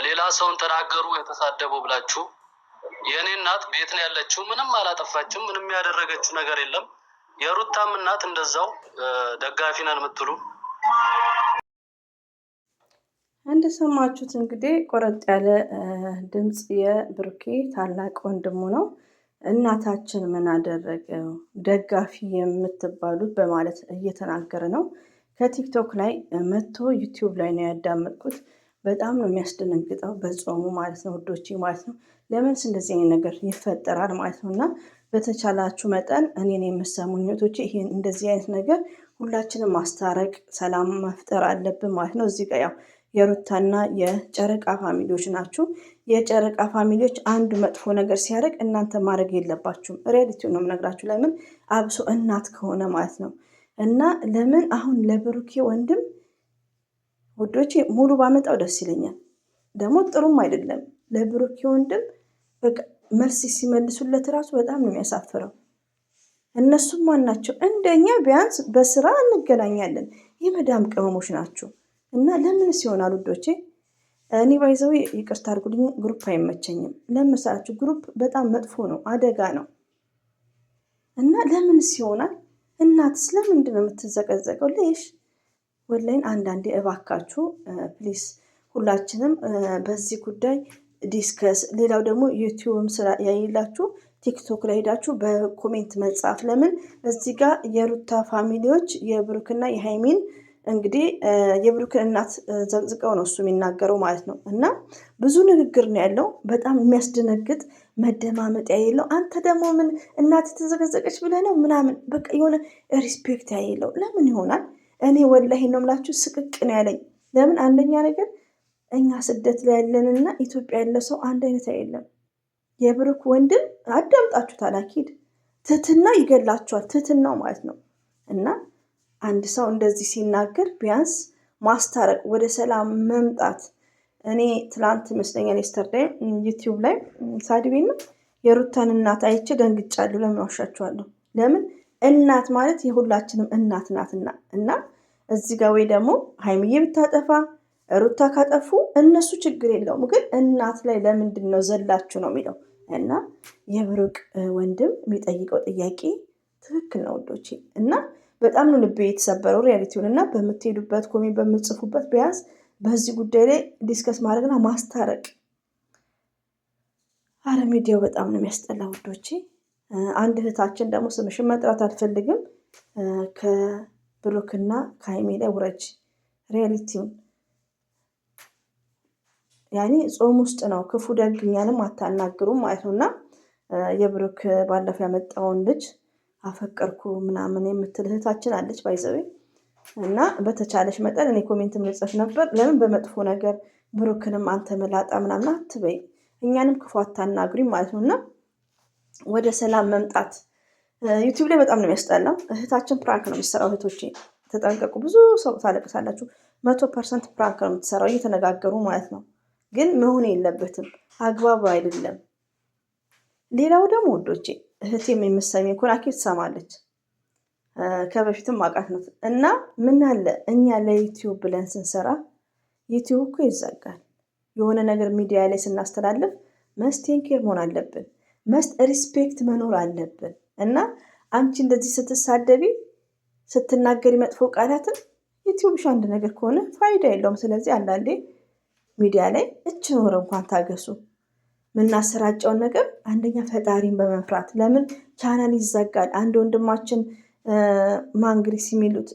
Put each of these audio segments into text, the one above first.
ሌላ ሰውን ተናገሩ የተሳደቡ ብላችሁ የኔ እናት ቤት ነው ያለችው። ምንም አላጠፋችም። ምንም ያደረገችው ነገር የለም። የሩታም እናት እንደዛው ደጋፊ ነን የምትሉ እንደሰማችሁት እንግዲህ ቆረጥ ያለ ድምጽ የብሩኬ ታላቅ ወንድሙ ነው። እናታችን ምን አደረገው ደጋፊ የምትባሉት በማለት እየተናገረ ነው። ከቲክቶክ ላይ መጥቶ ዩቲዩብ ላይ ነው ያዳመጥኩት። በጣም ነው የሚያስደነግጠው በጾሙ ማለት ነው ውዶቼ ማለት ነው። ለምንስ እንደዚህ አይነት ነገር ይፈጠራል ማለት ነው። እና በተቻላችሁ መጠን እኔን የምሰሙኝ እህቶቼ ይሄን እንደዚህ አይነት ነገር ሁላችንም ማስታረቅ ሰላም መፍጠር አለብን ማለት ነው። እዚህ ጋር ያው የሩታና የጨረቃ ፋሚሊዎች ናችሁ። የጨረቃ ፋሚሊዎች አንዱ መጥፎ ነገር ሲያደርግ እናንተ ማድረግ የለባችሁም። ሪያሊቲውን ነው የምነግራችሁ። ለምን አብሶ እናት ከሆነ ማለት ነው። እና ለምን አሁን ለብሩኬ ወንድም ውዶቼ ሙሉ ባመጣው ደስ ይለኛል። ደግሞ ጥሩም አይደለም ለብሩኬ ወንድም በቃ መልስ ሲመልሱለት ራሱ በጣም ነው የሚያሳፍረው። እነሱም ማን ናቸው? እንደኛ ቢያንስ በስራ እንገናኛለን። የመዳም ቅመሞች ናቸው። እና ለምንስ ይሆናል ውዶቼ? እኔ ባይዘው ይቅርታ አድርጉልኝ፣ ግሩፕ አይመቸኝም። ለምሳላችሁ ግሩፕ በጣም መጥፎ ነው፣ አደጋ ነው። እና ለምንስ ይሆናል? እናትስ ለምንድን ነው የምትዘቀዘቀው? ሌሽ ወላይን አንዳንዴ እባካችሁ ፕሊስ ሁላችንም በዚህ ጉዳይ ዲስከስ። ሌላው ደግሞ ዩቲዩብም ስራ ያይላችሁ ቲክቶክ ላይ ሄዳችሁ በኮሜንት መጻፍ። ለምን እዚህ ጋር የሩታ ፋሚሊዎች የብሩክና የሃይሚን እንግዲህ የብሩክን እናት ዘቅዝቀው ነው እሱ የሚናገረው ማለት ነው። እና ብዙ ንግግር ነው ያለው፣ በጣም የሚያስደነግጥ መደማመጥ ያየለው። አንተ ደግሞ ምን እናት ተዘቀዘቀች ብለህ ነው ምናምን፣ በቃ የሆነ ሪስፔክት ያየለው። ለምን ይሆናል? እኔ ወላሂ ነው የምላችሁ ስቅቅ ነው ያለኝ። ለምን አንደኛ ነገር እኛ ስደት ላይ ያለንና ኢትዮጵያ ያለ ሰው አንድ አይነት አይደለም። የብሩክ ወንድም አዳምጣችሁታል። አኪድ ትህትና ይገላችኋል፣ ትህትናው ማለት ነው። እና አንድ ሰው እንደዚህ ሲናገር ቢያንስ ማስታረቅ፣ ወደ ሰላም መምጣት። እኔ ትላንት ይመስለኛል የስተርዳይ ዩቲዩብ ላይ ሳድቤና የሩታን እናት አይቼ ደንግጫለሁ። ለምን ዋሻችኋለሁ? ለምን እናት ማለት የሁላችንም እናት ናትና። እና እዚህ ጋር ወይ ደግሞ ሀይሚዬ ብታጠፋ ሩታ ካጠፉ እነሱ ችግር የለውም፣ ግን እናት ላይ ለምንድን ነው ዘላችሁ ነው የሚለው። እና የብሩክ ወንድም የሚጠይቀው ጥያቄ ትክክል ነው ወዶቼ። እና በጣም ነው ልቤ የተሰበረው ሪያሊቲውን። እና በምትሄዱበት ኮሜንት በምትጽፉበት ቢያንስ በዚህ ጉዳይ ላይ ዲስከስ ማድረግና ማስታረቅ። አረ ሚዲያው በጣም ነው የሚያስጠላ ውዶቼ። አንድ እህታችን ደግሞ ስምሽን መጥራት አልፈልግም ከብሩክና ከሃይሜ ላይ ውረጅ ሪያሊቲውን። ያኔ ጾም ውስጥ ነው ክፉ ደግ እኛንም አታናግሩም ማለት ነው። እና የብሩክ ባለፈው ያመጣውን ልጅ አፈቀርኩ ምናምን የምትል እህታችን አለች ባይዘዌ። እና በተቻለሽ መጠን እኔ ኮሜንት ምጽፍ ነበር፣ ለምን በመጥፎ ነገር ብሩክንም አንተ መላጣ ምናምን አትበይ፣ እኛንም ክፉ አታናግሪም ማለት ነው። እና ወደ ሰላም መምጣት። ዩቲዩብ ላይ በጣም ነው የሚያስጠላው። እህታችን ፕራንክ ነው የሚሰራው። እህቶቼ ተጠንቀቁ። ብዙ ሰው ታለቅሳላችሁ። 100% ፕራንክ ነው የምትሰራው እየተነጋገሩ ማለት ነው። ግን መሆን የለበትም፣ አግባብ አይደለም። ሌላው ደግሞ ወዶቼ እህቴም የምትሰሚ ኮናኬ ትሰማለች፣ ከበፊትም አውቃት ነው። እና ምን አለ እኛ ለዩቲዩብ ብለን ስንሰራ ዩቲዩብ እኮ ይዘጋል። የሆነ ነገር ሚዲያ ላይ ስናስተላልፍ መስቴንኬር መሆን አለብን፣ መስት ሪስፔክት መኖር አለብን። እና አንቺ እንደዚህ ስትሳደቢ ስትናገሪ መጥፎ ቃላትን ዩቲዩብሽ አንድ ነገር ከሆነ ፋይዳ የለውም። ስለዚህ አንዳንዴ ሚዲያ ላይ ኖር እንኳን ታገሱ። የምናሰራጨውን ነገር አንደኛ ፈጣሪን በመፍራት ለምን ቻናል ይዘጋል? አንድ ወንድማችን ማንግሪስ የሚሉት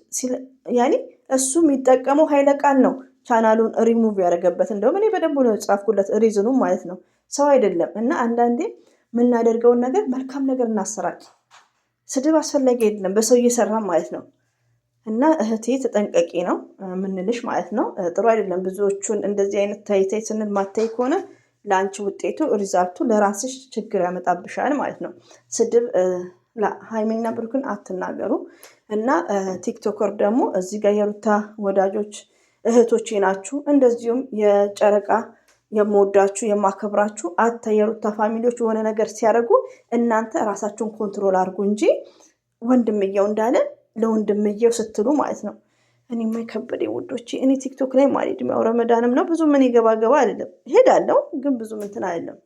ያኔ እሱ የሚጠቀመው ኃይለ ቃል ነው ቻናሉን ሪሙቭ ያደረገበት። እንደውም እኔ በደንብ ነው ጻፍኩለት ሪዝኑ ማለት ነው፣ ሰው አይደለም። እና አንዳንዴ የምናደርገውን ነገር መልካም ነገር እናሰራጭ። ስድብ አስፈላጊ አይደለም፣ በሰው እየሰራ ማለት ነው። እና እህቴ ተጠንቀቂ ነው ምንልሽ ማለት ነው። ጥሩ አይደለም። ብዙዎቹን እንደዚህ አይነት ታይታይ ስንል ማታይ ከሆነ ለአንቺ ውጤቱ ሪዛልቱ ለራስሽ ችግር ያመጣብሻል ማለት ነው። ስድብ ሃይሚና ብሩክን አትናገሩ። እና ቲክቶከር ደግሞ እዚህ ጋር የሩታ ወዳጆች እህቶቼ ናችሁ። እንደዚሁም የጨረቃ የምወዳችሁ የማከብራችሁ አታ የሩታ ፋሚሊዎች የሆነ ነገር ሲያደርጉ እናንተ ራሳችሁን ኮንትሮል አድርጉ እንጂ ወንድምየው እንዳለ ለወንድምየው ስትሉ ማለት ነው። እኔ የማይከበደ ውዶቼ እኔ ቲክቶክ ላይ ማለት ነው ረመዳንም ነው ብዙ ምን ገባ አይደለም ሄዳለሁ ግን ብዙ እንትን አይደለም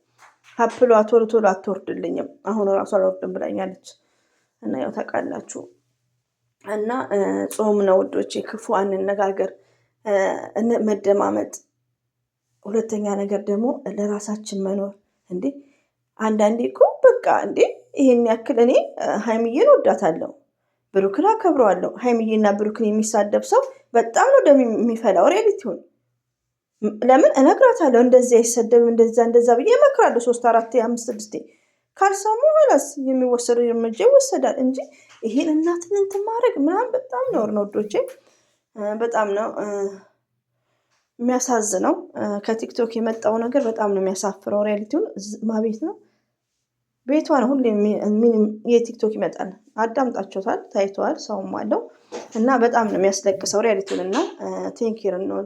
ሀፕሏ ቶሎ አትወርድልኝም አሁን ራሱ አልወርድም ብላኛለች እና ያው ታውቃላችሁ እና ጾም ነው ውዶቼ ክፉ አንነጋገር መደማመጥ ሁለተኛ ነገር ደግሞ ለራሳችን መኖር እንዴ አንዳንዴ እኮ በቃ እንዴ ይሄን ያክል እኔ ሀይሚዬን ወዳታለሁ ብሩክን አከብረዋለሁ ሀይሚዬና ብሩክን የሚሳደብ ሰው በጣም ነው የሚፈላው ሪያሊቲውን ለምን እነግራታለሁ እንደዚህ አይሰደብም እንደዛ ብዬ እመክራለሁ 3 4 5 6 ካልሰሙ ኋላስ የሚወሰደው እርምጃ ይወሰዳል እንጂ ይሄን እናትን እንትን ማድረግ ምናምን በጣም ነውር ነው ወዶቼ በጣም ነው የሚያሳዝነው ከቲክቶክ የመጣው ነገር በጣም ነው የሚያሳፍረው ሪያሊቲውን ማቤት ነው ቤቷ ነው ሁሌ የቲክቶክ ይመጣል አዳምጣችኋል ታይቷል ሰውም አለው እና በጣም ነው የሚያስለቅሰው ሪያሊቲውን እና ቴንኪር ነው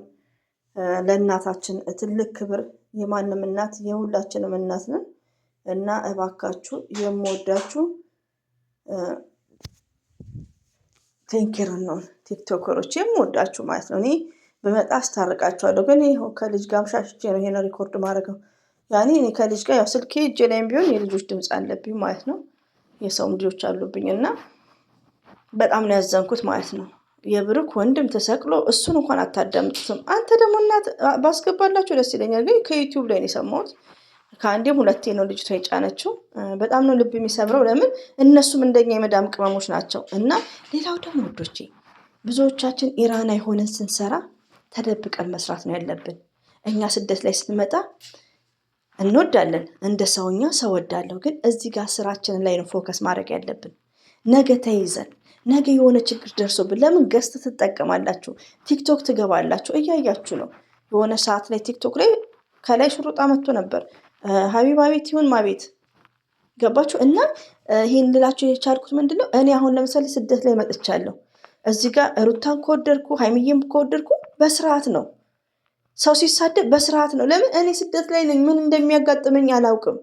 ለእናታችን ትልቅ ክብር የማንም እናት የሁላችንም እናት ነን እና እባካችሁ የምወዳችሁ ቴንኪር ነው ቲክቶከሮች የምወዳችሁ ማለት ነው እኔ በመጣ አስታርቃቸዋለሁ ግን ይሄው ከልጅ ጋር ሻሽቼ ነው ይሄን ሪኮርድ ማድረገው ያኔ እኔ ከልጅ ጋር ያው ስልኬ እጄ ላይም ቢሆን የልጆች ድምጽ አለብኝ ማለት ነው የሰውም ልጆች አሉብኝ እና በጣም ነው ያዘንኩት ማለት ነው የብሩክ ወንድም ተሰቅሎ እሱን እንኳን አታዳምጡትም አንተ ደግሞ እናት ባስገባላችሁ ደስ ይለኛል ግን ከዩቲዩብ ላይ ነው የሰማሁት ከአንዴም ሁለቴ ነው ልጅቷ የጫነችው በጣም ነው ልብ የሚሰብረው ለምን እነሱም እንደኛ የመዳም ቅመሞች ናቸው እና ሌላው ደግሞ ወዶቼ ብዙዎቻችን ኢራን አይሆነን ስንሰራ ተደብቀን መስራት ነው ያለብን እኛ ስደት ላይ ስንመጣ እንወዳለን እንደ ሰውኛ ሰው ወዳለሁ ግን እዚህ ጋር ስራችንን ላይ ነው ፎከስ ማድረግ ያለብን ነገ ተይዘን ነገ የሆነ ችግር ደርሶብን ለምን ገስት ትጠቀማላችሁ ቲክቶክ ትገባላችሁ እያያችሁ ነው የሆነ ሰዓት ላይ ቲክቶክ ላይ ከላይ ሽሩጣ መጥቶ ነበር ሀቢባ ቤት ይሁን ማቤት ገባችሁ እና ይሄን ልላችሁ የቻልኩት ምንድነው እኔ አሁን ለምሳሌ ስደት ላይ መጥቻለሁ እዚህ ጋር ሩታን ከወደድኩ ሀይሚዬም ከወደድኩ በስርዓት ነው ሰው ሲሳደብ በስርዓት ነው ለምን እኔ ስደት ላይ ነኝ ምን እንደሚያጋጥመኝ አላውቅም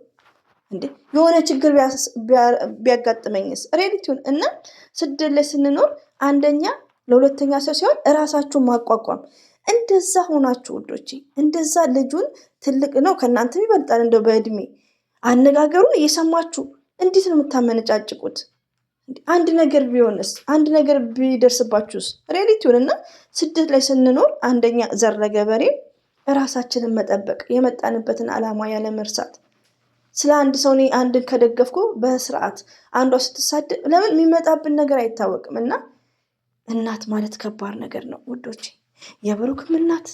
እንዴ የሆነ ችግር ቢያጋጥመኝስ ሪያሊቲውን እና ስደት ላይ ስንኖር አንደኛ ለሁለተኛ ሰው ሲሆን እራሳችሁን ማቋቋም እንደዛ ሆናችሁ ውዶቼ እንደዛ ልጁን ትልቅ ነው ከእናንተም ይበልጣል እንደው በእድሜ አነጋገሩን እየሰማችሁ እንዴት ነው የምታመነጫጭቁት አንድ ነገር ቢሆንስ አንድ ነገር ቢደርስባችሁስ ሪያሊቲውን እና ስደት ላይ ስንኖር አንደኛ ዘር ለገበሬ ራሳችንን መጠበቅ የመጣንበትን ዓላማ ያለ መርሳት ስለ አንድ ሰው እኔ አንድን ከደገፍኩ በስርዓት አንዷ ስትሳደብ ለምን የሚመጣብን ነገር አይታወቅም እና እናት ማለት ከባድ ነገር ነው ውዶቼ የብሩክም እናት